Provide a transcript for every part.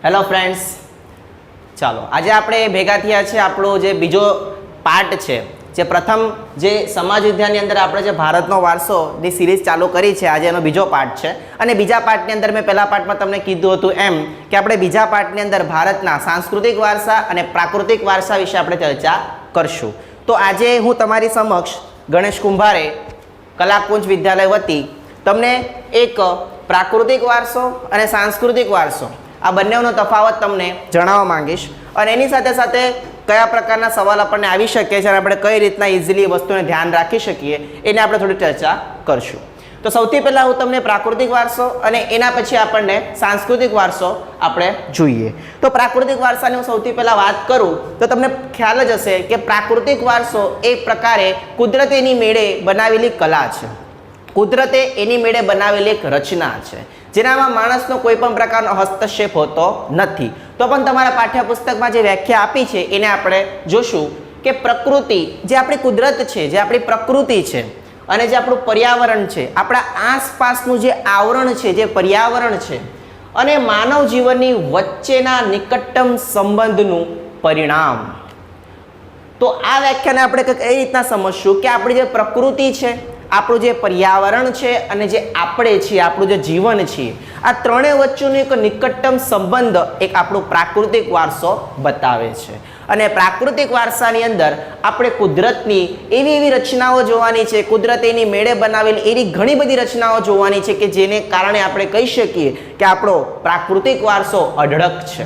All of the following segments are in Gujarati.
હેલો ફ્રેન્ડ્સ, ચાલો આજે આપણે ભેગા થયા છે. આપણો જે બીજો પાર્ટ છે, જે પ્રથમ જે સમાજ વિદ્યાની અંદર આપણે જે ભારતનો વારસોની સિરીઝ ચાલુ કરી છે, આજે એનો બીજો પાર્ટ છે. અને બીજા પાર્ટની અંદર મેં પહેલા પાર્ટમાં તમને કીધું હતું એમ કે આપણે બીજા પાર્ટની અંદર ભારતના સાંસ્કૃતિક વારસા અને પ્રાકૃતિક વારસા વિશે આપણે ચર્ચા કરશું. તો આજે હું તમારી સમક્ષ ગણેશ કુંભારે કલાકુંજ વિદ્યાલય વતી તમને એક પ્રાકૃતિક વારસો અને સાંસ્કૃતિક વારસો આ બંનેનો તફાવત તમને જણાવવા માંગીશ, અને એની સાથે સાથે કયા પ્રકારના સવાલ આપણને આવી શકે છે અને આપણે કઈ રીતના ઇઝીલી વસ્તુને ધ્યાન રાખી શકીએ એને આપણે થોડી ચર્ચા કરશું. તો સૌથી પહેલાં હું તમને પ્રાકૃતિક વારસો અને એના પછી આપણને સાંસ્કૃતિક વારસો આપણે જોઈએ. તો પ્રાકૃતિક વારસાની હું સૌથી પહેલાં વાત કરું તો તમને ખ્યાલ જ હશે કે પ્રાકૃતિક વારસો એક પ્રકારે કુદરતે એની મેળે બનાવેલી કલા છે, કુદરતે એની મેળે બનાવેલી એક રચના છે, જેનામાં માણસનો કોઈ પણ પ્રકારનો હસ્તક્ષેપ હોતો નથી. તો પણ તમારા પાઠ્યપુસ્તકમાં જે વ્યાખ્યા આપી છે એને આપણે જોશું કે પ્રકૃતિ જે આપણી કુદરત છે, જે આપણી પ્રકૃતિ છે અને જે આપણું પર્યાવરણ છે, આપણા આસપાસનું જે આવરણ છે, જે પર્યાવરણ છે અને માનવ જીવનની વચ્ચેના નિકટતમ સંબંધનું પરિણામ. તો આ વ્યાખ્યાને આપણે કંઈક એ રીતના સમજશું કે આપણી જે પ્રકૃતિ છે, આપણું જે પર્યાવરણ છે અને જે આપણે છીએ, આપણું જે જીવન છે, આ ત્રણેય વચ્ચેનો એક નિકટતમ સંબંધ એક આપણો પ્રાકૃતિક વારસો બતાવે છે. અને પ્રાકૃતિક વારસાની અંદર આપણે કુદરતની એવી રચનાઓ જોવાની છે, કુદરત એની મેળે બનાવેલી એવી ઘણી બધી રચનાઓ જોવાની છે કે જેને કારણે આપણે કહી શકીએ કે આપણો પ્રાકૃતિક વારસો અઢળક છે.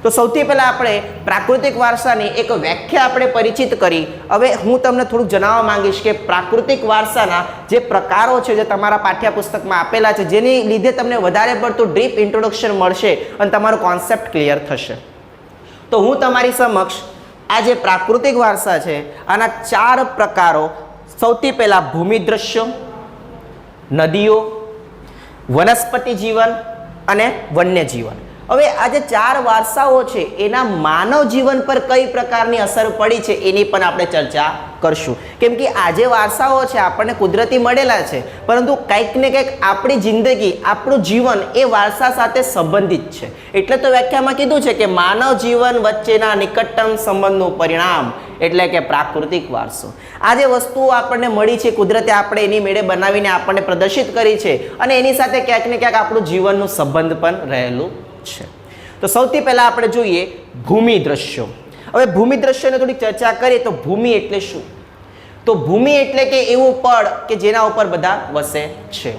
તો સૌથી પહેલાં આપણે પ્રાકૃતિક વારસાની એક વ્યાખ્યા આપણે પરિચિત કરી. હવે હું તમને થોડુંક જણાવવા માંગીશ કે પ્રાકૃતિક વારસાના જે પ્રકારો છે જે તમારા પાઠ્યપુસ્તકમાં આપેલા છે, જેની લીધે તમને વધારે પડતું ડીપ ઇન્ટ્રોડક્શન મળશે અને તમારો કોન્સેપ્ટ ક્લિયર થશે. તો હું તમારી સમક્ષ આ જે પ્રાકૃતિક વારસા છે આના 4 પ્રકારો, સૌથી પહેલાં ભૂમિ દ્રશ્યો, નદીઓ, વનસ્પતિ જીવન અને વન્ય જીવન. હવે આ જે 4 વારસાઓ છે એના માનવ જીવન પર કઈ પ્રકારની અસર પડી છે એની પણ આપણે ચર્ચા કરશું. કેમ કે આ જે વારસાઓ છે આપણને કુદરતી મળેલા છે, પરંતુ કંઈક ને કંઈક આપણી જિંદગી, આપણું જીવન એ વારસા સાથે સંબંધિત છે. એટલે તો વ્યાખ્યામાં કીધું છે કે માનવ જીવન વચ્ચેના નિકટતમ સંબંધનું પરિણામ એટલે કે પ્રાકૃતિક વારસો. આ જે વસ્તુઓ આપણને મળી છે, કુદરતે આપણે એની મેળે બનાવીને આપણને પ્રદર્શિત કરી છે અને એની સાથે ક્યાંક ને ક્યાંક આપણું જીવનનું સંબંધ પણ રહેલું છે. તો સૌથી પહેલા આપણે જોઈએ ભૂમિ દ્રશ્યો. હવે ભૂમિ દ્રશ્યોની થોડી ચર્ચા કરીએ તો ભૂમિ એટલે શું? તો ભૂમિ એટલે કે એવું પડ કે જેના ઉપર બધા વસે છે.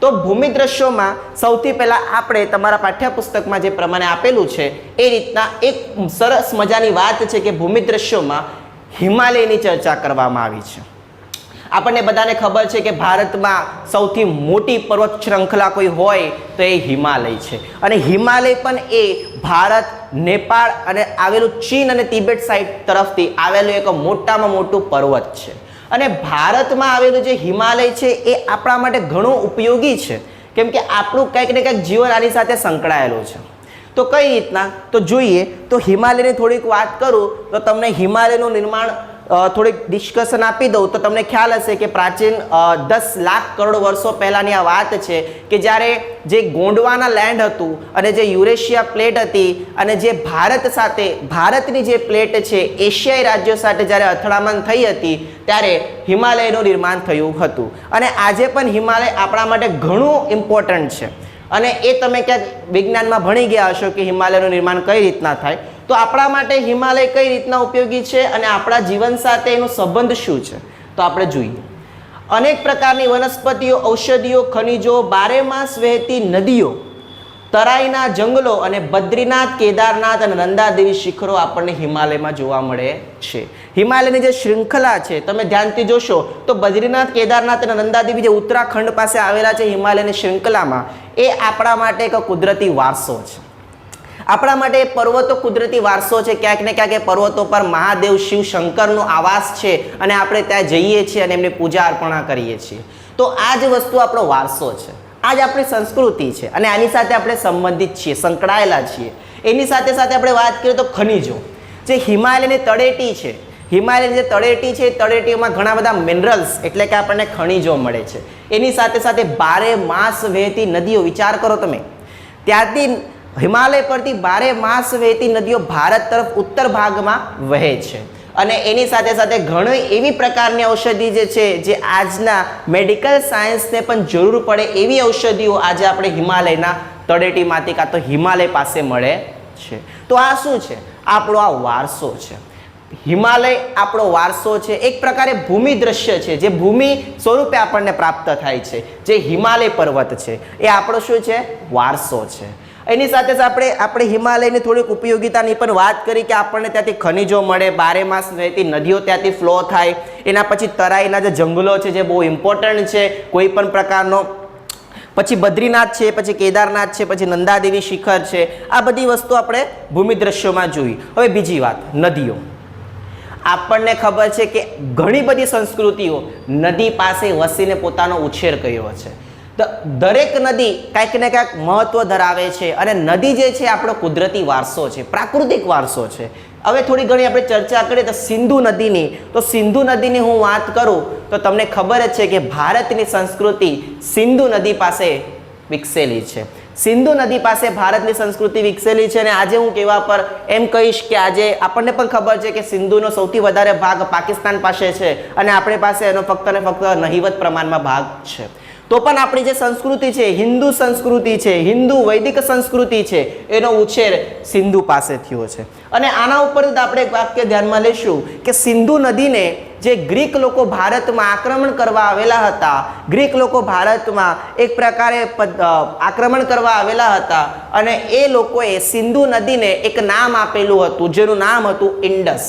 તો ભૂમિ દ્રશ્યોમાં સૌથી પહેલા આપણે તમારા પાઠ્યપુસ્તકમાં જે પ્રમાણે આપેલું છે એ રીતના એક સરસ મજાની વાત છે કે ભૂમિ દ્રશ્યોમાં હિમાલયની ચર્ચા કરવામાં આવી છે. આપણને બધાને ખબર છે કે ભારતમાં સૌથી મોટી પર્વત શૃંખલા કોઈ હોય તો એ હિમાલય છે. અને હિમાલય પણ એ ભારત, નેપાળ અને આવેલું ચીન અને તિબેટ સાઈડ તરફથી આવેલું એક મોટામાં મોટું પર્વત છે. અને ભારતમાં આવેલું જે હિમાલય છે એ આપણા માટે ઘણું ઉપયોગી છે, કેમ કે આપણું કંઈક ને કંઈક જીવન આની સાથે સંકળાયેલું છે. તો કઈ રીતના? તો જોઈએ તો હિમાલયની થોડીક વાત કરું તો તમને હિમાલયનું નિર્માણ થોડીક ડિસ્કશન આપી દઉં તો તમને ખ્યાલ હશે કે પ્રાચીન 10 લાખ કરોડ વર્ષો પહેલાંની આ વાત છે કે જ્યારે જે ગોંડવાના લેન્ડ હતું અને જે યુરેશિયા પ્લેટ હતી અને જે ભારત સાથે, ભારતની જે પ્લેટ છે એશિયાઈ રાજ્યો સાથે જ્યારે અથડામણ થઈ હતી ત્યારે હિમાલયનું નિર્માણ થયું હતું. અને આજે પણ હિમાલય આપણા માટે ઘણું ઇમ્પોર્ટન્ટ છે. અને એ તમે ક્યાંક વિજ્ઞાનમાં ભણી ગયા હશો કે હિમાલયનું નિર્માણ કઈ રીતના થાય. તો આપણા માટે હિમાલય કઈ રીતના ઉપયોગી છે અને આપણા જીવન સાથે એનો સંબંધ શું છે તો આપણે જોઈએ. અનેક પ્રકારની વનસ્પતિઓ, ઔષધિઓ, ખનિજો, બારેમાસ વહેતી નદીઓ, તરાઈના જંગલો અને બદ્રીનાથ, કેદારનાથ અને નંદાદેવી શિખરો આપણને હિમાલયમાં જોવા મળે છે. હિમાલયની જે શૃંખલા છે તમે ધ્યાનથી જોશો તો બદ્રીનાથ, કેદારનાથ અને નંદાદેવી જે ઉત્તરાખંડ પાસે આવેલા છે હિમાલયની શૃંખલામાં, એ આપણા માટે એક કુદરતી વારસો છે. આપણા માટે પર્વતો કુદરતી વારસો છે. ક્યાંક ને ક્યાંક એ પર્વતો પર મહાદેવ, શિવ, શંકરનો આવાસ છે અને આપણે ત્યાં જઈએ છીએ અને એમની પૂજા અર્પણા કરીએ છીએ. તો આ જ વસ્તુ આપણો વારસો છે, આ જ આપણી સંસ્કૃતિ છે અને આની સાથે આપણે સંબંધિત છીએ, સંકળાયેલા છીએ. એની સાથે સાથે આપણે વાત કરીએ તો ખનિજો, જે હિમાલયની તળેટી છે, હિમાલયની જે તળેટી છે, તળેટીમાં ઘણા બધા મિનરલ્સ એટલે કે આપણને ખનિજો મળે છે. એની સાથે સાથે બારે માસ વહેતી નદીઓ, વિચાર કરો તમે, ત્યાંથી હિમાલય પરથી 12 માસ વહેતી નદીઓ ભારત તરફ ઉત્તર ભાગમાં વહે છે અને એની સાથે સાથે ઘણી એવી પ્રકારની ઔષધિ જે છે જે આજના મેડિકલ સાયન્સને પણ જરૂર પડે એવી ઔષધિઓ આજે આપણે હિમાલયના તળેટીમાંથી કાં તો હિમાલય પાસે મળે છે. તો આ શું છે? આપણો આ વારસો છે. હિમાલય આપણો વારસો છે, એક પ્રકારે ભૂમિ દ્રશ્ય છે જે ભૂમિ સ્વરૂપે આપણને પ્રાપ્ત થાય છે. જે હિમાલય પર્વત છે એ આપણો શું છે? વારસો છે. એની સાથે આપણે હિમાલયની થોડીક ઉપયોગિતાની પણ વાત કરી કે આપણને ત્યાંથી ખનિજો મળે, 12 માસ વહેતી નદીઓ ત્યાંથી ફ્લો થાય. એના પછી તરાઈના જે જંગલો છે જે બહુ ઇમ્પોર્ટન્ટ છે કોઈ પણ પ્રકારનો. પછી બદ્રીનાથ છે, પછી કેદારનાથ છે, પછી નંદાદેવી શિખર છે. આ બધી વસ્તુ આપણે ભૂમિ દ્રશ્યોમાં જોઈ. હવે બીજી વાત, નદીઓ. આપણને ખબર છે કે ઘણી બધી સંસ્કૃતિઓ નદી પાસે વસીને પોતાનો ઉછેર કર્યો છે. દરેક નદી કાંઈક ને કાંઈક મહત્વ ધરાવે છે અને નદી જે છે આપણો કુદરતી વારસો છે, પ્રાકૃતિક વારસો છે. હવે થોડી ઘણી આપણે ચર્ચા કરીએ તો સિંધુ નદીની. તો સિંધુ નદીની હું વાત કરું તો તમને ખબર જ છે કે ભારતની સંસ્કૃતિ સિંધુ નદી પાસે વિકસેલી છે. સિંધુ નદી પાસે ભારતની સંસ્કૃતિ વિકસેલી છે અને આજે હું કહેવા પર એમ કહીશ કે આજે આપણને પણ ખબર છે કે સિંધુનો સૌથી વધારે ભાગ પાકિસ્તાન પાસે છે અને આપણી પાસે એનો ફક્ત ને ફક્ત નહિવત પ્રમાણમાં ભાગ છે. તો પણ આપણી જે સંસ્કૃતિ છે, હિન્દુ સંસ્કૃતિ છે, હિન્દુ વૈદિક સંસ્કૃતિ છે, એનો ઉછેર સિંધુ પાસે થયો છે. અને આના ઉપર આપણે એક વાક્ય ધ્યાનમાં લઈશું કે સિંધુ નદીને જે ગ્રીક લોકો ભારતમાં આક્રમણ કરવા આવેલા હતા, ગ્રીક લોકો ભારતમાં એક પ્રકારે આક્રમણ કરવા આવેલા હતા અને એ લોકોએ સિંધુ નદીને એક નામ આપેલું હતું જેનું નામ હતું ઇન્ડસ.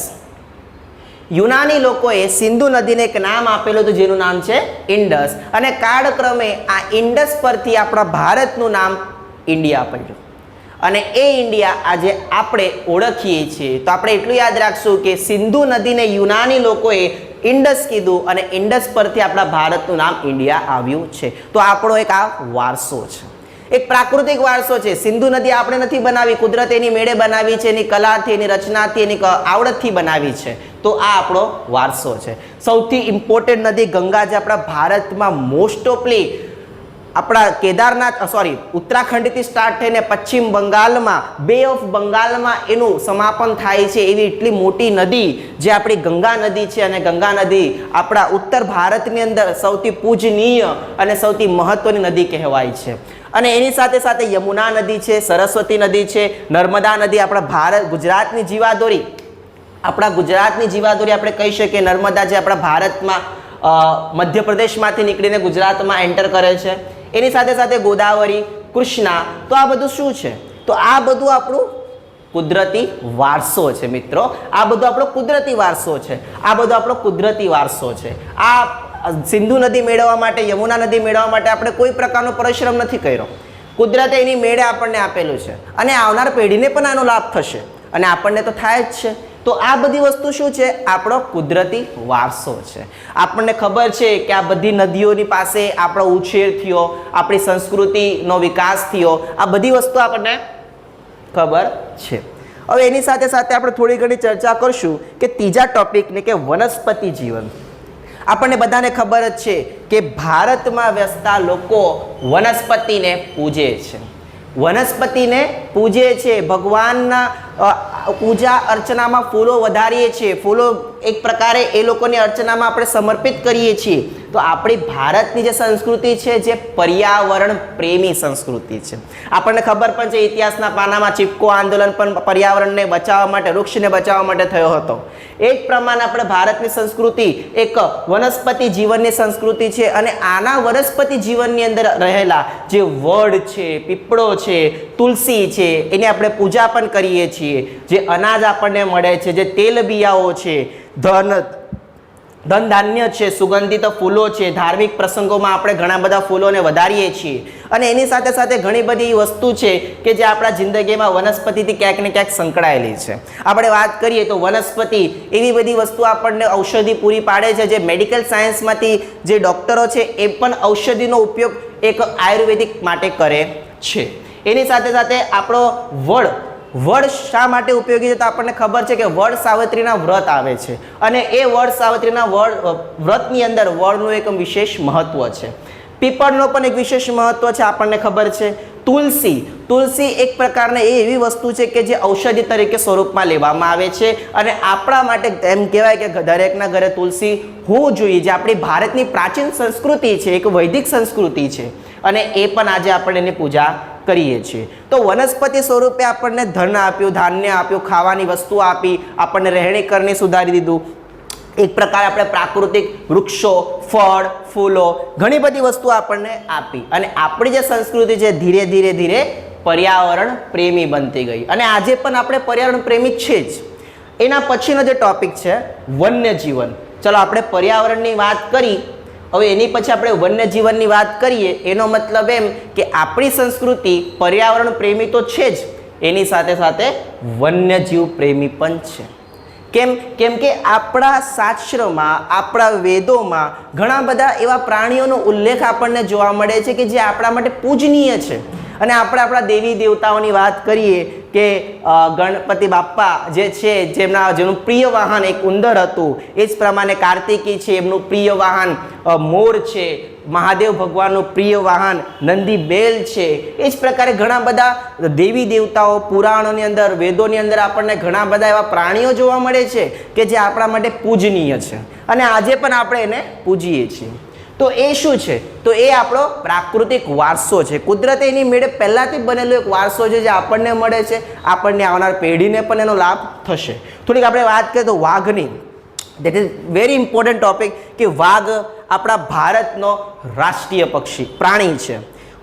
યુનાની લોકોએ સિંધુ નદીને એક નામ આપેલું હતું જેનું નામ છે ઇન્ડસ અને કાળક્રમે આ ઇન્ડસ પરથી આપણા ભારતનું નામ ઇન્ડિયા પડ્યું અને એ ઇન્ડિયા આજે આપણે ઓળખીએ છીએ. તો આપણે એટલું યાદ રાખશું કે સિંધુ નદીને યુનાની લોકોએ ઇન્ડસ કીધું અને ઇન્ડસ પરથી આપણા ભારતનું નામ ઇન્ડિયા આવ્યું છે. તો આપણો એક આ વારસો છે, એક પ્રાકૃતિક વારસો છે. સિંધુ નદી આપણે નથી બનાવી, કુદરત એની મેળે બનાવી છે, એની કલાથી, એની રચનાથી, એની આવડતથી બનાવી છે. તો આ આપણો વારસો છે. સૌથી ઇમ્પોર્ટન્ટ નદી ગંગા જે આપણા ભારતમાં મોસ્ટ ઓફલી આપણા કેદારનાથ ઉત્તરાખંડથી સ્ટાર્ટ થઈને પશ્ચિમ બંગાળમાં બે ઓફ બંગાળમાં એનું સમાપન થાય છે એવી એટલી મોટી નદી જે આપણી ગંગા નદી છે. અને ગંગા નદી આપણા ઉત્તર ભારતની અંદર સૌથી પૂજનીય અને સૌથી મહત્વની નદી કહેવાય છે. અને એની સાથે સાથે યમુના નદી છે, સરસ્વતી નદી છે, નર્મદા નદી આપણા ગુજરાતની જીવાદોરી. આપણા ગુજરાતની જીવાદોરી આપણે કહી શકીએ. નર્મદા જે આપણા ભારતમાં મધ્યપ્રદેશમાંથી નીકળીને ગુજરાતમાં એન્ટર કરે છે. એની સાથે સાથે ગોદાવરી, કૃષ્ણા. તો આ બધું શું છે? તો આ બધું આપણું કુદરતી વારસો છે મિત્રો. આ બધું આપણો કુદરતી વારસો છે. આ બધો આપણો કુદરતી વારસો છે. આ સિંધુ નદી મેળવવા માટે, યમુના નદી મેળવવા માટે આપણે કોઈ પ્રકારનો પરિશ્રમ નથી કર્યો. કુદરતે એની મેળે આપણને આપેલું છે અને આવનાર પેઢીને પણ આનો લાભ થશે અને આપણને તો થાય જ છે. તો આ બધી વસ્તુ શું છે? આપણો કુદરતી વારસો છે. આપણને ખબર છે કે આ બધી નદીઓની પાસે આપણો ઉછેર થયો, આપણી સંસ્કૃતિનો વિકાસ થયો. આ બધી વસ્તુ આપણને ખબર છે. હવે એની સાથે સાથે આપણે થોડી ઘણી ચર્ચા કરશું કે ત્રીજા ટોપિકને કે વનસ્પતિ જીવન. આપણને બધાને ખબર જ છે કે ભારતમાં વસતા લોકો વનસ્પતિને પૂજે છે, વનસ્પતિને પૂજે છે. ભગવાનના પૂજા અર્ચનામાં ફૂલો વધારીએ છીએ. ફૂલો એક પ્રકારે એ લોકોની અર્ચનામાં આપણે સમર્પિત કરીએ છીએ. તો આપણી ભારતની જે સંસ્કૃતિ છે જે પર્યાવરણ પ્રેમી સંસ્કૃતિ છે. આપણને ખબર પણ છે ઇતિહાસના પાનામાં ચિપકો આંદોલન પણ પર્યાવરણને બચાવવા માટે, વૃક્ષને બચાવવા માટે થયો હતો. એ જ પ્રમાણે આપણે ભારતની સંસ્કૃતિ એક વનસ્પતિ જીવનની સંસ્કૃતિ છે અને આના વનસ્પતિ જીવનની અંદર રહેલા જે વડ છે, પીપળો છે, તુલસી છે, એની આપણે પૂજા પણ કરીએ છીએ. જે અનાજ આપણને મળે છે, જે તેલબિયાઓ છે, ધન ધાન્ય છે, સુગંધિત ફૂલો છે, ધાર્મિક પ્રસંગોમાં આપણે ઘણા બધા ફૂલોને વધારીએ છીએ. અને એની સાથે સાથે ઘણી બધી વસ્તુ છે કે જે આપણા જિંદગીમાં વનસ્પતિથી ક્યાંક ને ક્યાંક સંકળાયેલી છે. આપણે વાત કરીએ તો વનસ્પતિ એવી બધી વસ્તુ આપણને ઔષધિ પૂરી પાડે છે. જે મેડિકલ સાયન્સમાંથી જે ડૉક્ટરો છે એ પણ ઔષધિનો ઉપયોગ એક આયુર્વેદિક માટે કરે છે. એની સાથે સાથે આપણો વડ શા માટે ઉપયોગી છે? તો આપણને ખબર છે કે વડ સાવિત્રીના વ્રત આવે છે અને એ વડ સાવિત્રીના વ્રતની અંદર વડનું એક વિશેષ મહત્વ છે. પીપળનો પણ એક વિશેષ મહત્વ છે, આપણને ખબર છે. તુલસી એક પ્રકારની એવી વસ્તુ છે કે જે ઔષધિ તરીકે સ્વરૂપમાં લેવામાં આવે છે અને આપણા માટે એમ કહેવાય કે દરેકના ઘરે તુલસી હોવું જોઈએ. જે આપણી ભારતની પ્રાચીન સંસ્કૃતિ છે, એક વૈદિક સંસ્કૃતિ છે અને એ પણ આજે આપણે એની પૂજા કરીએ છીએ. તો વનસ્પતિ સ્વરૂપે આપણને ધન આપ્યું, ધાન્ય આપ્યું, ખાવાની વસ્તુ આપી, આપણને રહેણી કરણી સુધારી દીધું. એક પ્રકારે આપણે પ્રાકૃતિક વૃક્ષો, ફળ, ફૂલો, ઘણી બધી વસ્તુ આપણને આપી અને આપણી જે સંસ્કૃતિ છે ધીરે ધીરે પર્યાવરણ પ્રેમી બનતી ગઈ અને આજે પણ આપણે પર્યાવરણ પ્રેમી છે જ. એના પછીનો જે ટોપિક છે વન્યજીવન. ચલો આપણે પર્યાવરણની વાત કરી, હવે એની પછી આપણે વન્યજીવનની વાત કરીએ. એનો મતલબ એમ કે આપણી સંસ્કૃતિ પર્યાવરણ પ્રેમી તો છે જ, એની સાથે સાથે વન્યજીવ પ્રેમી પણ છે. કેમ કે આપણા શાસ્ત્રમાં, આપણા વેદોમાં ઘણા બધા એવા પ્રાણીઓનો ઉલ્લેખ આપણને જોવા મળે છે કે જે આપણા માટે પૂજનીય છે. અને આપણે આપણા દેવી દેવતાઓની વાત કરીએ કે ગણપતિ બાપ્પા જે છે, જેનું પ્રિય વાહન એક ઉંદર હતું, એ જ પ્રમાણે કાર્તિકી છે, એમનું પ્રિય વાહન મોર છે. મહાદેવ ભગવાનનું પ્રિય વાહન નંદી બેલ છે. એ જ પ્રકારે ઘણા બધા દેવી દેવતાઓ પુરાણોની અંદર, વેદોની અંદર આપણને ઘણા બધા એવા પ્રાણીઓ જોવા મળે છે કે જે આપણા માટે પૂજનીય છે અને આજે પણ આપણે એને પૂજીએ છીએ. તો એ શું છે? તો એ આપણો પ્રાકૃતિક વારસો છે. કુદરતે એની મેળે પહેલાંથી બનેલો એક વારસો છે જે આપણને મળે છે, આપણને આવનાર પેઢીને પણ એનો લાભ થશે. થોડીક આપણે વાત કરીએ તો વાઘની. That is very important topic કે વાઘ આપણા ભારતનો રાષ્ટ્રીય પ્રાણી છે.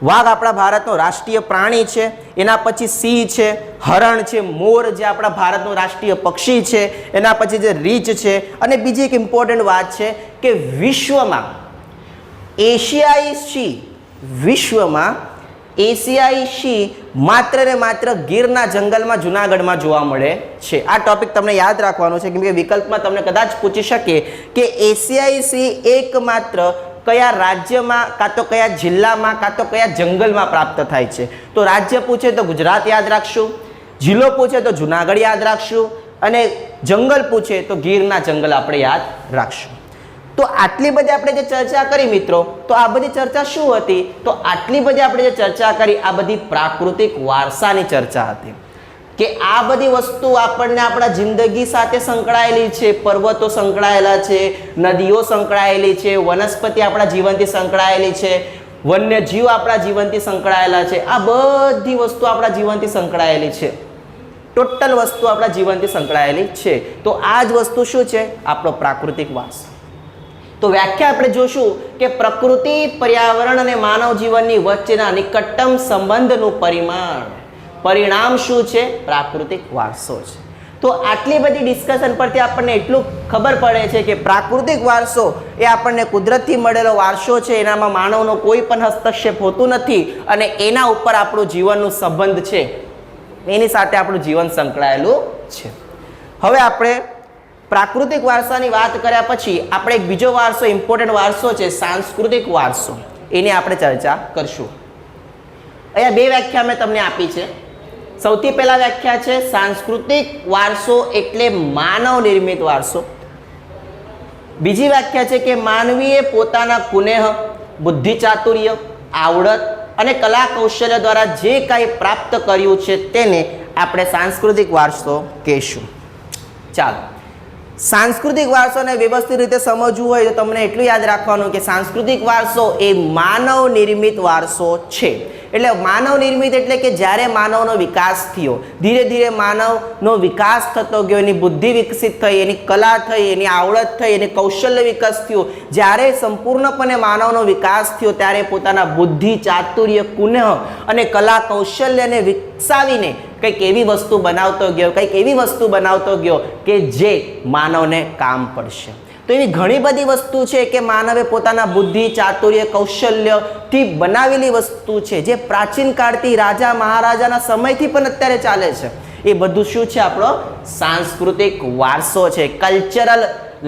વાઘ આપણા ભારતનો રાષ્ટ્રીય પ્રાણી છે. એના પછી સિંહ છે, હરણ છે, મોર જે આપણા ભારતનો રાષ્ટ્રીય પક્ષી છે. એના પછી જે રીંછ છે. અને બીજી એક ઇમ્પોર્ટન્ટ વાત છે કે વિશ્વમાં એશિયાઈ સિંહ માત્ર ને માત્ર ગીરના જંગલમાં, જુનાગઢમાં જોવા મળે છે. આ ટોપિક તમને યાદ રાખવાનો છે કેમ કે વિકલ્પમાં તમને કદાચ પૂછી શકે કે એશિયાઈ સિંહ એકમાત્ર કયા રાજ્યમાં, કાં તો કયા જિલ્લામાં, કાં તો કયા જંગલમાં પ્રાપ્ત થાય છે. તો રાજ્ય પૂછે તો ગુજરાત યાદ રાખશું, જિલ્લો પૂછે તો જુનાગઢ યાદ રાખશું અને જંગલ પૂછે તો ગીરના જંગલ આપણે યાદ રાખશું. તો આટલી બધી આપણે જે ચર્ચા કરી મિત્રો, તો આ બધી ચર્ચા શું હતી? તો આટલી બધી આપણે જે ચર્ચા કરી આ બધી પ્રાકૃતિક વારસાની ચર્ચા હતી કે આ બધી વસ્તુ આપણને આપણા જિંદગી સાથે સંકળાયેલી છે. પર્વતો સંકળાયેલા છે, નદીઓ સંકળાયેલી છે, વનસ્પતિ આપણા જીવનથી સંકળાયેલી છે, વન્યજીવ આપણા જીવનથી સંકળાયેલા છે. આ બધી વસ્તુ આપણા જીવનથી સંકળાયેલી છે. ટોટલ વસ્તુ આપણા જીવનથી સંકળાયેલી છે. તો આ જ વસ્તુ શું છે? આપણો પ્રાકૃતિક વારસો. તો વ્યાખ્યા આપણે જોશું કે પ્રકૃતિ, પર્યાવરણ અને માનવ જીવનની વચ્ચેના નિકટતમ સંબંધનું પરિણામ શું છે? પ્રાકૃતિક વારસો છે. તો આટલી બધી ડિસ્કશન પરથી આપણને એટલું ખબર પડે છે કે પ્રાકૃતિક વારસો એ આપણને કુદરતથી મળેલો વારસો છે. એનામાં માનવનો કોઈ પણ હસ્તક્ષેપ હોતું નથી અને એના ઉપર આપણું જીવનનું સંબંધ છે, એની સાથે આપણું જીવન સંકળાયેલું છે. હવે આપણે પ્રાકૃતિક વારસાની વાત કર્યા પછી આપણે એક બીજો વારસો, ઇમ્પોર્ટન્ટ વારસો છે સાંસ્કૃતિક વારસો, એની આપણે ચર્ચા કરશું. અહીંયા બે વ્યાખ્યા મેં તમને આપી છે. સૌથી પહેલા વ્યાખ્યા છે સાંસ્કૃતિક વારસો એટલે માનવ નિર્મિત વારસો. બીજી વ્યાખ્યા છે કે માનવીએ પોતાના કુનેહ, બુદ્ધિ ચાતુર્ય, આવડત અને કલા કૌશલ્ય દ્વારા જે કાંઈ પ્રાપ્ત કર્યું છે તેને આપણે સાંસ્કૃતિક વારસો કહીશું. ચાલો, સાંસ્કૃતિક વારસોને વ્યવસ્થિત રીતે સમજવું હોય તો તમને એટલું યાદ રાખવાનું કે સાંસ્કૃતિક વારસો એ માનવ નિર્મિત વારસો છે. એટલે માનવ નિર્મિત એટલે કે જ્યારે માનવનો વિકાસ થયો, ધીરે ધીરે માનવનો વિકાસ થતો ગયો, એની બુદ્ધિ વિકસિત થઈ, એની કલા થઈ, એની આવડત થઈ, એની કૌશલ્ય વિકાસ થયો. જ્યારે સંપૂર્ણપણે માનવનો વિકાસ થયો ત્યારે પોતાના બુદ્ધિ, ચાતુર્ય, કુનેહ અને કલા કૌશલ્યને વિકસાવીને કંઈક એવી વસ્તુ બનાવતો ગયો કે જે માનવને કામ પડશે. તો એવી ઘણી બધી વસ્તુ છે કે માનવે પોતાના બુદ્ધિ, ચાતુર્ય, કૌશલ્યથી બનાવેલી વસ્તુ છે જે પ્રાચીન કાળથી રાજા મહારાજાના સમયથી પણ અત્યારે ચાલે છે. એ બધું શું છે? આપણો સાંસ્કૃતિક વારસો છે, કલ્ચરલ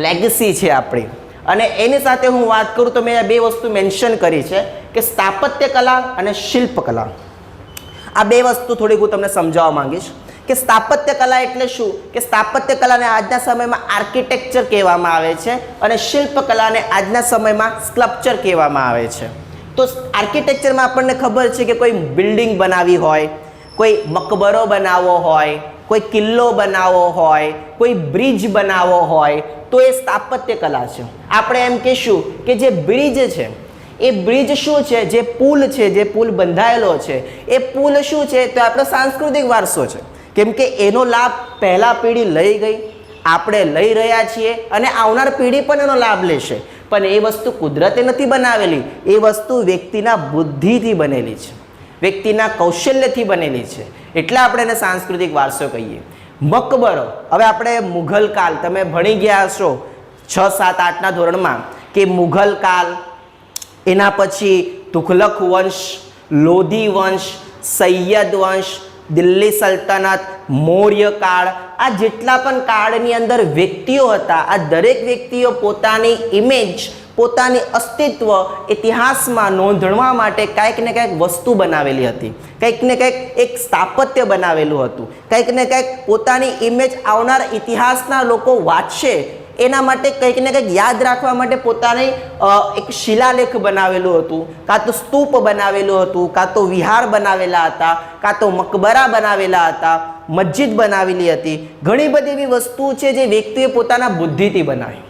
લેગસી છે આપણી. અને એની સાથે હું વાત કરું તો મેં બે વસ્તુ મેન્શન કરી છે કે સ્થાપત્ય કલા અને શિલ્પકલા. આ બે વસ્તુ થોડીક હું તમને સમજાવવા માંગીશ કે સ્થાપત્ય કલા એટલે શું? કે સ્થાપત્ય કલાને આજના સમયમાં આર્કિટેક્ચર કહેવામાં આવે છે અને શિલ્પકલાને આજના સમયમાં સ્કલ્પચર કહેવામાં આવે છે. તો આર્કિટેક્ચરમાં આપણને ખબર છે કે કોઈ બિલ્ડિંગ બનાવવી હોય, કોઈ મકબરો બનાવવો હોય, કોઈ કિલ્લો બનાવવો હોય, કોઈ બ્રિજ બનાવવો હોય, તો એ સ્થાપત્ય કલા છે. આપણે એમ કહીશું કે જે બ્રિજ છે એ બ્રિજ શું છે, જે પુલ છે, જે પુલ બંધાયેલો છે એ પુલ શું છે, તો આપણો સાંસ્કૃતિક વારસો છે. કેમ કે એનો લાભ પહેલા પેઢી લઈ ગઈ, આપણે લઈ રહ્યા છીએ અને આવનાર પેઢી પણ એનો લાભ લેશે. પણ એ વસ્તુ કુદરતે નથી બનાવેલી, એ વસ્તુ વ્યક્તિના બુદ્ધિથી બનેલી છે, વ્યક્તિના કૌશલ્યથી બનેલી છે. એટલે આપણે એને સાંસ્કૃતિક વારસો કહીએ. મકબરો, હવે આપણે મુઘલ કાળ તમે ભણી ગયા હશો 6, 7, 8ના ધોરણમાં કે મુઘલ કાળ, એના પછી તુઘલક વંશ, લોધી વંશ, સૈયદ વંશ, દિલ્હી સલ્તનત, મૌર્ય કાળ, આ જેટલા પણ કાળની અંદર વ્યક્તિઓ હતા, આ દરેક વ્યક્તિઓ પોતાની ઇમેજ, પોતાની અસ્તિત્વ ઇતિહાસમાં નોંધવા માટે કંઈક ને કંઈક વસ્તુ બનાવેલી હતી, કંઈક ને કંઈક એક સ્થાપત્ય બનાવેલું હતું, કંઈક ને કંઈક પોતાની ઇમેજ આવનાર ઇતિહાસના લોકો વાંચશે એના માટે કંઈક ને કંઈક યાદ રાખવા માટે પોતાની એક શિલાલેખ બનાવેલું હતું, કાં તો સ્તૂપ બનાવેલું હતું, કાં તો વિહાર બનાવેલા હતા, કાં તો મકબરા બનાવેલા હતા, મસ્જિદ બનાવેલી હતી. ઘણી બધી એવી વસ્તુ છે જે વ્યક્તિએ પોતાના બુદ્ધિથી બનાવી.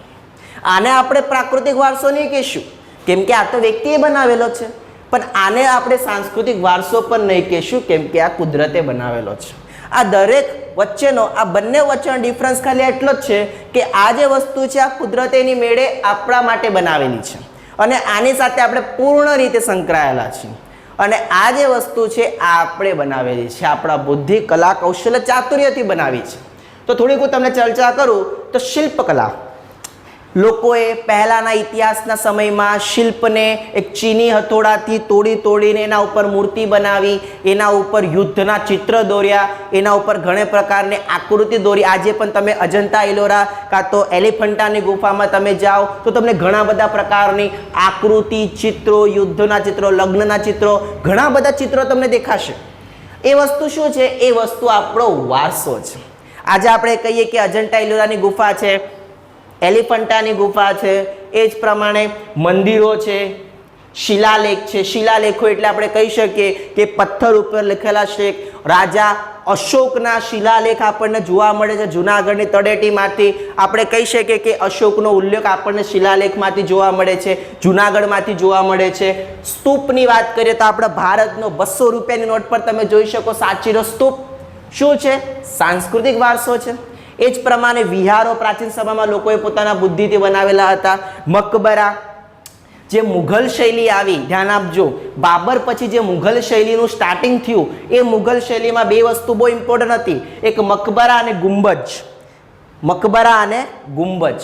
આને આપણે પ્રાકૃતિક વારસો નહીં કહીશું કેમ કે આ તો વ્યક્તિએ બનાવેલો છે, પણ આને આપણે સાંસ્કૃતિક વારસો પણ નહીં કહીશું કેમ કે આ કુદરતે બનાવેલો છે. આ દરેક વચ્ચેનો, આ બંને વચ્ચેનો ડિફરન્સ ખાલી એટલો જ છે કે આ જે વસ્તુ છે આ કુદરતેની મેળે આપણા માટે બનાવેલી છે અને આની સાથે આપણે પૂર્ણ રીતે સંકળાયેલા છીએ. અને આ જે વસ્તુ છે આ આપણે બનાવેલી છે, આપણા બુદ્ધિ, કલા, કૌશલ્ય, ચાતુર્યથી બનાવી છે. તો થોડીક હું તમને ચર્ચા કરું તો શિલ્પકલા, લોકોએ પહેલાંના ઇતિહાસના સમયમાં શિલ્પને એક ચીની હથોડાથી તોડીને એના ઉપર મૂર્તિ બનાવી, એના ઉપર યુદ્ધના ચિત્ર દોર્યા, એના ઉપર ઘણા પ્રકારની આકૃતિ દોરી. આજે પણ તમે અજંતા ઇલોરા કાં તો એલિફન્ટાની ગુફામાં તમે જાઓ તો તમને ઘણા બધા પ્રકારની આકૃતિ, ચિત્રો, યુદ્ધના ચિત્રો, લગ્નના ચિત્રો, ઘણા બધા ચિત્રો તમને દેખાશે. એ વસ્તુ શું છે? એ વસ્તુ આપણો વારસો છે. આજે આપણે કહીએ કે અજંતા ઇલોરાની ગુફા છે, એલિફન્ટાની ગુફા છે, એ જ પ્રમાણે મંદિરો છે, શિલાલેખ છે. શિલાલેખો એટલે આપણે કહી શકીએ કે પથ્થર ઉપર લખેલા છે. રાજા અશોકના શિલાલેખ આપણને જોવા મળે છે જૂનાગઢની તળેટીમાંથી. આપણે કહી શકીએ કે અશોકનો ઉલ્લેખ આપણને શિલાલેખમાંથી જોવા મળે છે, જૂનાગઢમાંથી જોવા મળે છે. સ્તૂપની વાત કરીએ તો આપણે ભારતનો 200 રૂપિયાની નોટ પર તમે જોઈ શકો સાચીનો સ્તૂપ. શું છે? સાંસ્કૃતિક વારસો છે. એ જ પ્રમાણે વિહારો પ્રાચીન સમયમાં લોકોએ પોતાના બુદ્ધિથી બનાવેલા હતા. મકબરા, જે મુઘલ શૈલી આવી, ધ્યાન આપજો, બાબર પછી જે મુઘલ શૈલીનું સ્ટાર્ટિંગ થયું એ મુઘલ શૈલીમાં બે વસ્તુ બહુ ઇમ્પોર્ટન્ટ હતી, એક મકબરા અને ગુંબજ. મકબરા અને ગુંબજ.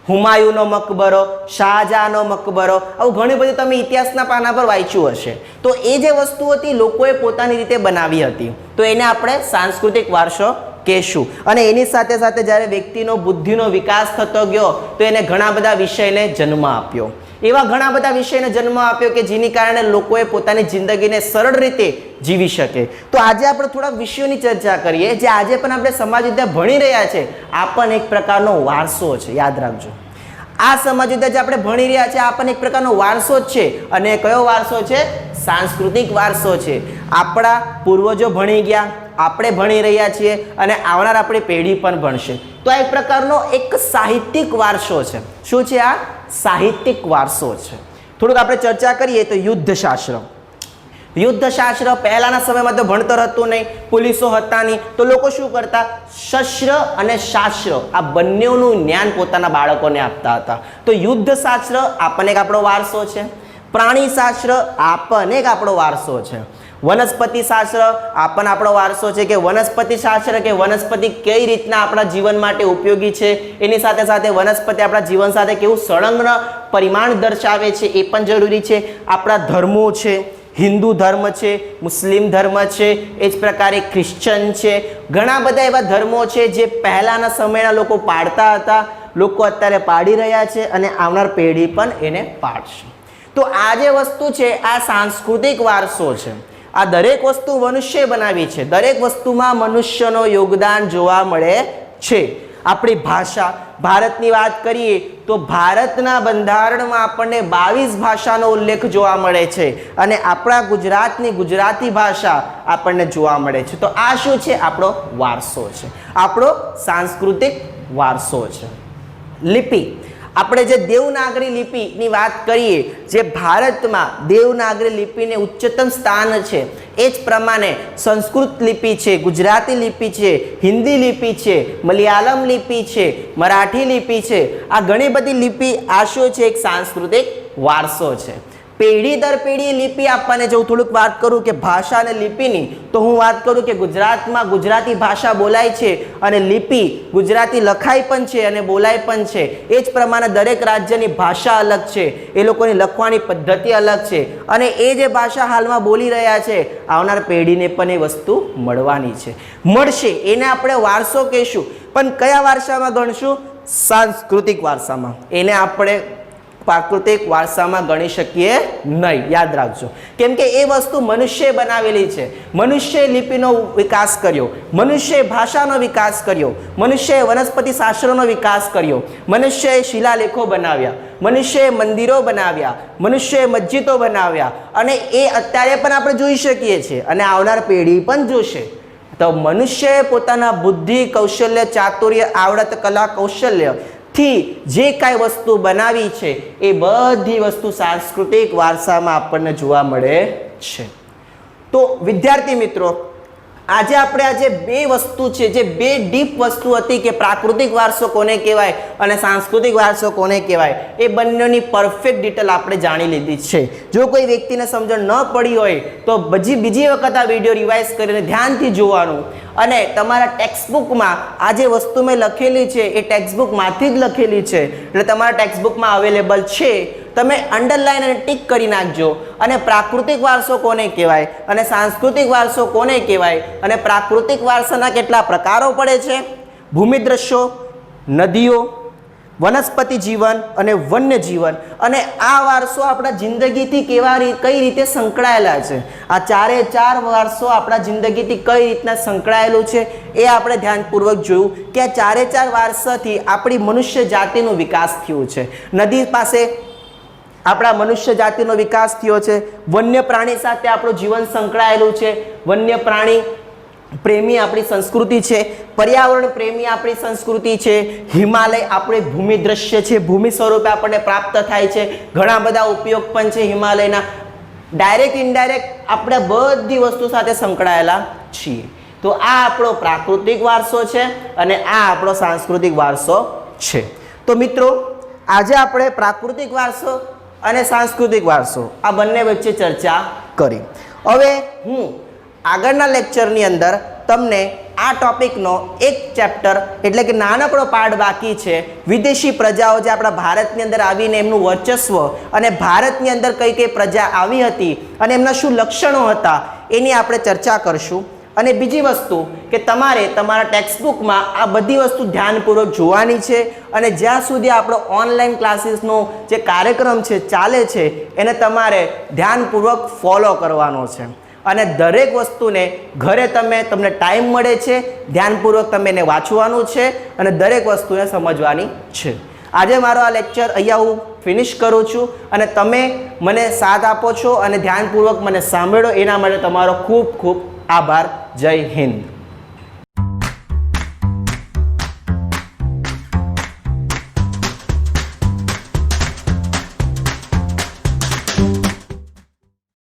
હુમાયુનો મકબરો, શાહજહાંનો મકબરો, આવું ઘણી બધી તમે ઇતિહાસના પાના પર વાંચ્યું હશે. તો એ જે વસ્તુ હતી લોકોએ પોતાની રીતે બનાવી હતી, તો એને આપણે સાંસ્કૃતિક વારસો કહેશું. અને એની સાથે સાથે જ્યારે વ્યક્તિનો બુદ્ધિનો વિકાસ થતો ગયો તો એને ઘણા બધા વિષયને જન્મ આપ્યો. એવા ઘણા બધા વિષયને જન્મ આપ્યો કે જેની કારણે લોકોએ પોતાની જિંદગીને સરળ રીતે જીવી શકે. તો આજે આપણે થોડા વિષયોની ચર્ચા કરીએ જે આજે પણ આપણે સમાજ વિદ્યા ભણી રહ્યા છે. આ પણ એક પ્રકારનો વારસો છે, યાદ રાખજો. આ સમાજ વિદ્યા જે આપણે ભણી રહ્યા છે આ પણ એક પ્રકારનો વારસો જ છે. અને કયો વારસો છે? સાંસ્કૃતિક વારસો છે. આપણા પૂર્વજો ભણી ગયા, આપણે ભણી રહ્યા છીએ અને આવનાર આપણી પેઢી પણ ભણશે. તો આ એક પ્રકારનો એક સાહિત્યિક વારસો છે. શું છે આ? સાહિત્યિક વારસો છે. થોડુંક આપણે ચર્ચા કરીએ તો યુદ્ધશાસ્ત્ર. યુદ્ધશાસ્ત્ર પહેલાના સમયમાં તો ભણતર હતું નહીં, પોલીસો હતા નહીં, તો લોકો શું કરતા? શસ્ત્ર અને શાસ્ત્ર આ બંનેનું જ્ઞાન પોતાના બાળકોને આપતા હતા. તો યુદ્ધશાસ્ત્ર આ પણ એક આપણો વારસો છે. પ્રાણીશાસ્ત્ર આ પણ એક આપણો વારસો છે. વનસ્પતિ શાસ્ત્ર આ પણ આપણો વારસો છે કે વનસ્પતિ શાસ્ત્ર કે વનસ્પતિ કઈ રીતના આપણા જીવન માટે ઉપયોગી છે, એની સાથે સાથે વનસ્પતિ આપણા જીવન સાથે કેવું સંલગ્ન પરિમાણ દર્શાવે છે એ પણ જરૂરી છે. આપણા ધર્મો છે, હિન્દુ ધર્મ છે, મુસ્લિમ ધર્મ છે, એ જ પ્રકારે ક્રિશ્ચન છે. ઘણા બધા એવા ધર્મો છે જે પહેલાંના સમયના લોકો પાળતા હતા, લોકો અત્યારે પાડી રહ્યા છે અને આવનાર પેઢી પણ એને પાડશે. તો આ જે વસ્તુ છે આ સાંસ્કૃતિક વારસો છે. આ દરેક વસ્તુ મનુષ્ય બનાવી છે, દરેક વસ્તુમાં મનુષ્યનો યોગદાન જોવા મળે છે. આપણી ભાષા, ભારતની વાત કરીએ તો ભારતના બંધારણમાં આપણને 22 ભાષાનો ઉલ્લેખ જોવા મળે છે અને આપણા ગુજરાતની ગુજરાતી ભાષા આપણને જોવા મળે છે. તો આ શું છે? આપણો વારસો છે, આપણો સાંસ્કૃતિક વારસો છે. લિપિ, આપણે જે દેવનાગરી લિપિની વાત કરીએ, જે ભારતમાં દેવનાગરી લિપિને ઉચ્ચતમ સ્થાન છે, એ જ પ્રમાણે સંસ્કૃત લિપિ છે, ગુજરાતી લિપિ છે, હિન્દી લિપિ છે, મલયાલમ લિપિ છે, મરાઠી લિપિ છે. આ ઘણી બધી લિપિ આ શું છે? એક સાંસ્કૃતિક વારસો છે. પેઢી દર પેઢી લિપિ આપવાને જો થોડુંક વાત કરું કે ભાષા અને લિપિની, તો હું વાત કરું કે ગુજરાતમાં ગુજરાતી ભાષા બોલાય છે અને લિપિ ગુજરાતી લખાય પણ છે અને બોલાય પણ છે. એ જ પ્રમાણે દરેક રાજ્યની ભાષા અલગ છે, એ લોકોની લખવાની પદ્ધતિ અલગ છે અને એ જે ભાષા હાલમાં બોલી રહ્યા છે, આવનાર પેઢીને પણ એ વસ્તુ મળવાની છે, મળશે. એને આપણે વારસો કહીશું, પણ કયા વારસામાં ગણશું? સાંસ્કૃતિક વારસામાં. એને આપણે પ્રાકૃતિક વારસામાં ગણી શકીએ નહીં, યાદ રાખજો. કેમ કે એ વસ્તુ મનુષ્યએ બનાવેલી છે. મનુષ્યએ લિપિનો વિકાસ કર્યો, મનુષ્યએ ભાષાનો વિકાસ કર્યો, મનુષ્યએ વનસ્પતિ શાસ્ત્રનો વિકાસ કર્યો, મનુષ્યએ શિલાલેખો બનાવ્યા, મનુષ્યએ મંદિરો બનાવ્યા, મનુષ્યએ મસ્જિદો બનાવ્યા અને એ અત્યારે પણ આપણે જોઈ શકીએ છીએ અને આવનાર પેઢી પણ જોશે. તો મનુષ્યએ પોતાના બુદ્ધિ, કૌશલ્ય, ચાતુર્ય, આવડત, કલા, કૌશલ્ય થી જે કાંઈ વસ્તુ બનાવી છે, એ બધી વસ્તુ સાંસ્કૃતિક વારસામાં આપણને જોવા મળે છે. તો વિદ્યાર્થી મિત્રો, આજે આપણે આ જે બે વસ્તુ છે, જે બે ડીપ વસ્તુ હતી કે પ્રાકૃતિક વારસો કોને કહેવાય અને સાંસ્કૃતિક વારસો કોને કહેવાય, એ બંનેની પરફેક્ટ ડિટેલ આપણે જાણી લીધી છે. જો કોઈ વ્યક્તિને સમજણ ન પડી હોય તો બીજી વખત આ વિડીયો રિવાઇઝ કરીને ધ્યાનથી જોવાનું અને તમારા ટેક્સ્ટબુકમાં આ જે વસ્તુ મેં લખેલી છે એ ટેક્સ્ટબુકમાંથી જ લખેલી છે, એટલે તમારા ટેક્સ્ટબુકમાં અવેલેબલ છે. તમે અંડરલાઈન અને ટિક કરી નાખજો અને પ્રાકૃતિક વારસો કોને કહેવાય અને સાંસ્કૃતિક વારસો કોને કહેવાય અને પ્રાકૃતિક વારસાના કેટલા પ્રકારો પડે છે: ભૂમિ દ્રશ્યો, નદીઓ, વનસ્પતિ જીવન અને વન્ય જીવન. અને આ વારસો આપણા જિંદગીથી કઈ રીતે સંકળાયેલા છે, આ ચારે ચાર વારસો આપણા જિંદગીથી કઈ રીતના સંકળાયેલું છે, એ આપણે ધ્યાનપૂર્વક જોયું કે આ ચારે ચાર વારસાથી આપણી મનુષ્ય જાતિનો વિકાસ થયો છે. નદી પાસે આપણા મનુષ્ય જાતિનો વિકાસ થયો છે. વન્ય પ્રાણી સાથે આપણું જીવન સંકળાયેલું છે. વન્ય પ્રાણી પ્રેમી આપણી સંસ્કૃતિ છે. પર્યાવરણ પ્રેમી આપણી સંસ્કૃતિ છે. હિમાલય આપણે ભૂમિ દ્રશ્ય છે, ભૂમિ સ્વરૂપે આપણને પ્રાપ્ત થાય છે. ઘણા બધા ઉપયોગ પણ છે હિમાલયના. ડાયરેક્ટ ઇનડાયરેક્ટ આપણે બધી વસ્તુ સાથે સંકળાયેલા છીએ. તો આ આપણો પ્રાકૃતિક વારસો છે અને આ આપણો સાંસ્કૃતિક વારસો છે. તો મિત્રો, આજે આપણે પ્રાકૃતિક વારસો અને સાંસ્કૃતિક વારસો આ બંને વચ્ચે ચર્ચા કરી. હવે હું આગળના લેક્ચરની અંદર તમને આ ટોપિકનો એક ચેપ્ટર એટલે કે નાનકડો પાર્ટ બાકી છે, વિદેશી પ્રજાઓ જે આપણા ભારતની અંદર આવીને એમનું વર્ચસ્વ અને ભારતની અંદર કઈ કઈ પ્રજા આવી હતી અને એમના શું લક્ષણો હતા એની આપણે ચર્ચા કરશું. અને બીજી વસ્તુ કે તમારે તમારા ટેક્સ્ટબુકમાં આ બધી વસ્તુ ધ્યાનપૂર્વક જોવાની છે અને જ્યાં સુધી આપણો ઓનલાઈન ક્લાસીસનો જે કાર્યક્રમ છે ચાલે છે એને તમારે ધ્યાનપૂર્વક ફોલો કરવાનો છે અને દરેક વસ્તુને ઘરે તમને ટાઈમ મળે છે, ધ્યાનપૂર્વક તમે એને વાંચવાનું છે અને દરેક વસ્તુને સમજવાની છે. આજે મારો આ લેક્ચર અહીંયા હું ફિનિશ કરું છું અને તમે મને સાથ આપો છો અને ધ્યાનપૂર્વક મને સાંભળો, એના માટે તમારો ખૂબ ખૂબ આભાર. જય હિન્દ.